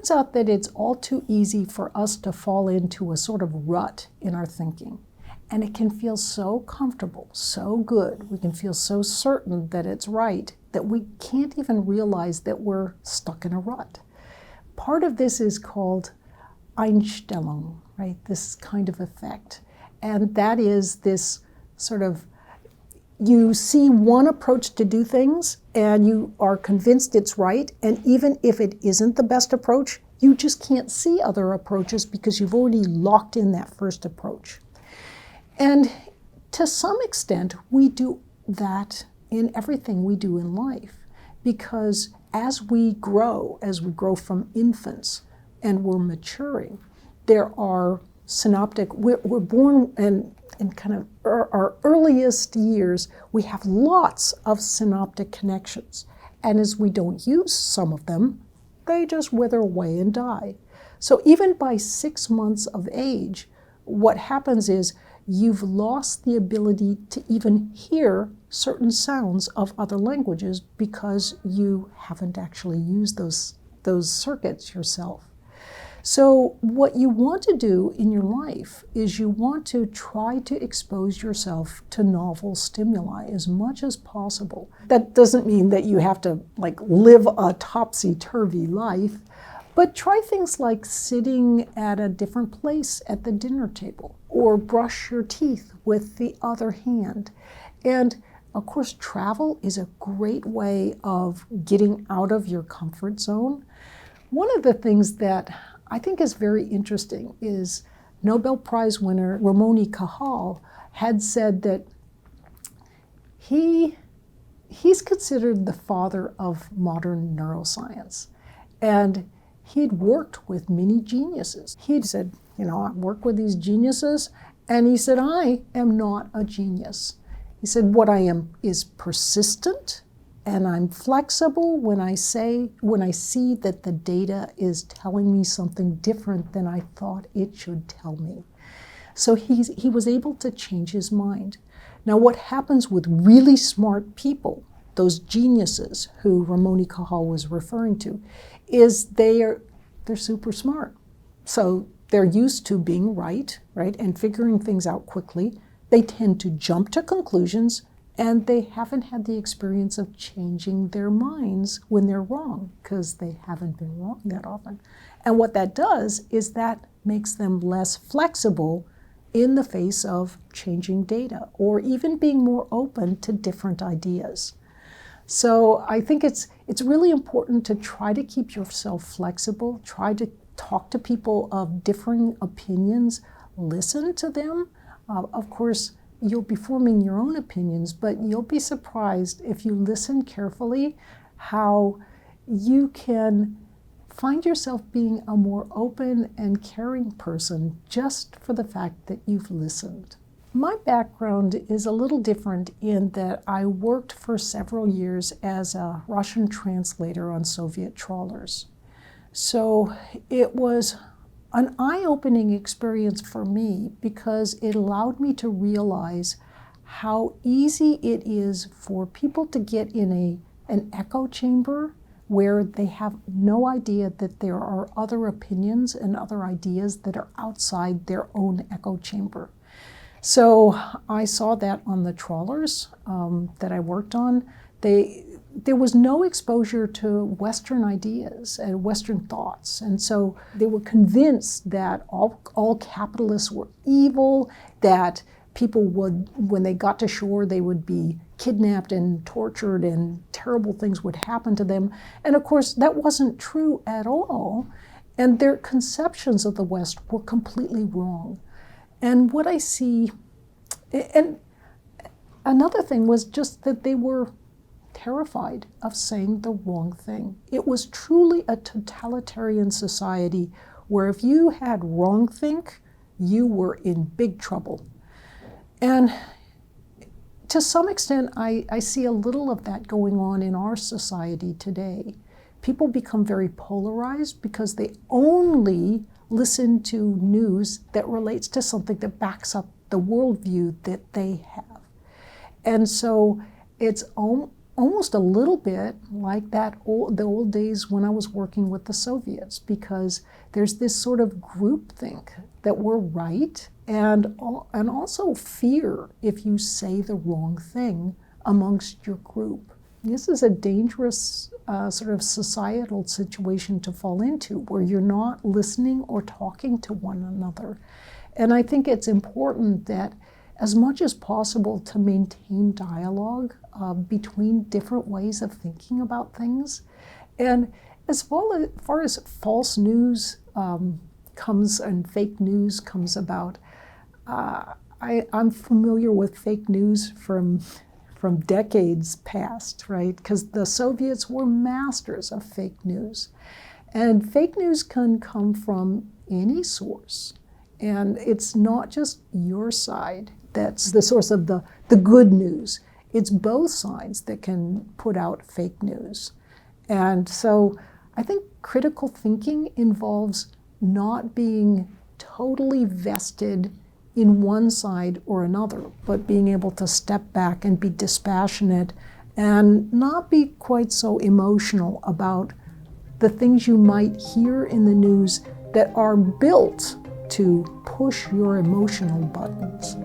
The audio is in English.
turns out that it's all too easy for us to fall into a sort of rut in our thinking. And it can feel so comfortable, so good. We can feel so certain that it's right that we can't even realize that we're stuck in a rut. Part of this is called Einstellung, right? This kind of effect. And that is this sort of, you see one approach to do things and you are convinced it's right. And even if it isn't the best approach, you just can't see other approaches because you've already locked in that first approach. And to some extent, we do that in everything we do in life, because as we grow from infants and we're maturing, there are synaptic, we're born and in kind of our earliest years, we have lots of synaptic connections. And as we don't use some of them, they just wither away and die. So even by 6 months of age, what happens is you've lost the ability to even hear certain sounds of other languages because you haven't actually used those circuits yourself. So what you want to do in your life is you want to try to expose yourself to novel stimuli as much as possible. That doesn't mean that you have to live a topsy-turvy life, but try things like sitting at a different place at the dinner table, or brush your teeth with the other hand. And of course, travel is a great way of getting out of your comfort zone. One of the things that I think is very interesting is Nobel Prize winner Ramon Cajal had said that he's considered the father of modern neuroscience. And he'd worked with many geniuses. He'd said, I work with these geniuses, and he said, I am not a genius. He said, what I am is persistent, and I'm flexible when I see that the data is telling me something different than I thought it should tell me. So he was able to change his mind. Now, what happens with really smart people, those geniuses who Ramon Cajal was referring to, is they're super smart. So they're used to being right, and figuring things out quickly. They tend to jump to conclusions, and they haven't had the experience of changing their minds when they're wrong, because they haven't been wrong that often. And what that does is that makes them less flexible in the face of changing data, or even being more open to different ideas. So I think it's really important to try to keep yourself flexible, try to talk to people of differing opinions, listen to them. Of course, you'll be forming your own opinions, but you'll be surprised if you listen carefully how you can find yourself being a more open and caring person just for the fact that you've listened. My background is a little different in that I worked for several years as a Russian translator on Soviet trawlers. So it was an eye-opening experience for me because it allowed me to realize how easy it is for people to get in an echo chamber where they have no idea that there are other opinions and other ideas that are outside their own echo chamber. So I saw that on the trawlers that I worked on. There was no exposure to Western ideas and Western thoughts. And so they were convinced that all capitalists were evil, that people would, when they got to shore, they would be kidnapped and tortured and terrible things would happen to them. And of course, that wasn't true at all. And their conceptions of the West were completely wrong. And what I see, and another thing was just that they were terrified of saying the wrong thing. It was truly a totalitarian society where if you had wrongthink, you were in big trouble. And to some extent, I see a little of that going on in our society today. People become very polarized because they only listen to news that relates to something that backs up the worldview that they have. And so it's almost a little bit like the old days when I was working with the Soviets, because there's this sort of groupthink that we're right, and also fear if you say the wrong thing amongst your group. This is a dangerous sort of societal situation to fall into, where you're not listening or talking to one another. And I think it's important that as much as possible to maintain dialogue between different ways of thinking about things. And as far as false news comes and fake news comes about, I'm familiar with fake news from decades past, right? Because the Soviets were masters of fake news. And fake news can come from any source. And it's not just your side that's the source of the good news. It's both sides that can put out fake news. And so I think critical thinking involves not being totally vested in one side or another, but being able to step back and be dispassionate and not be quite so emotional about the things you might hear in the news that are built to push your emotional buttons.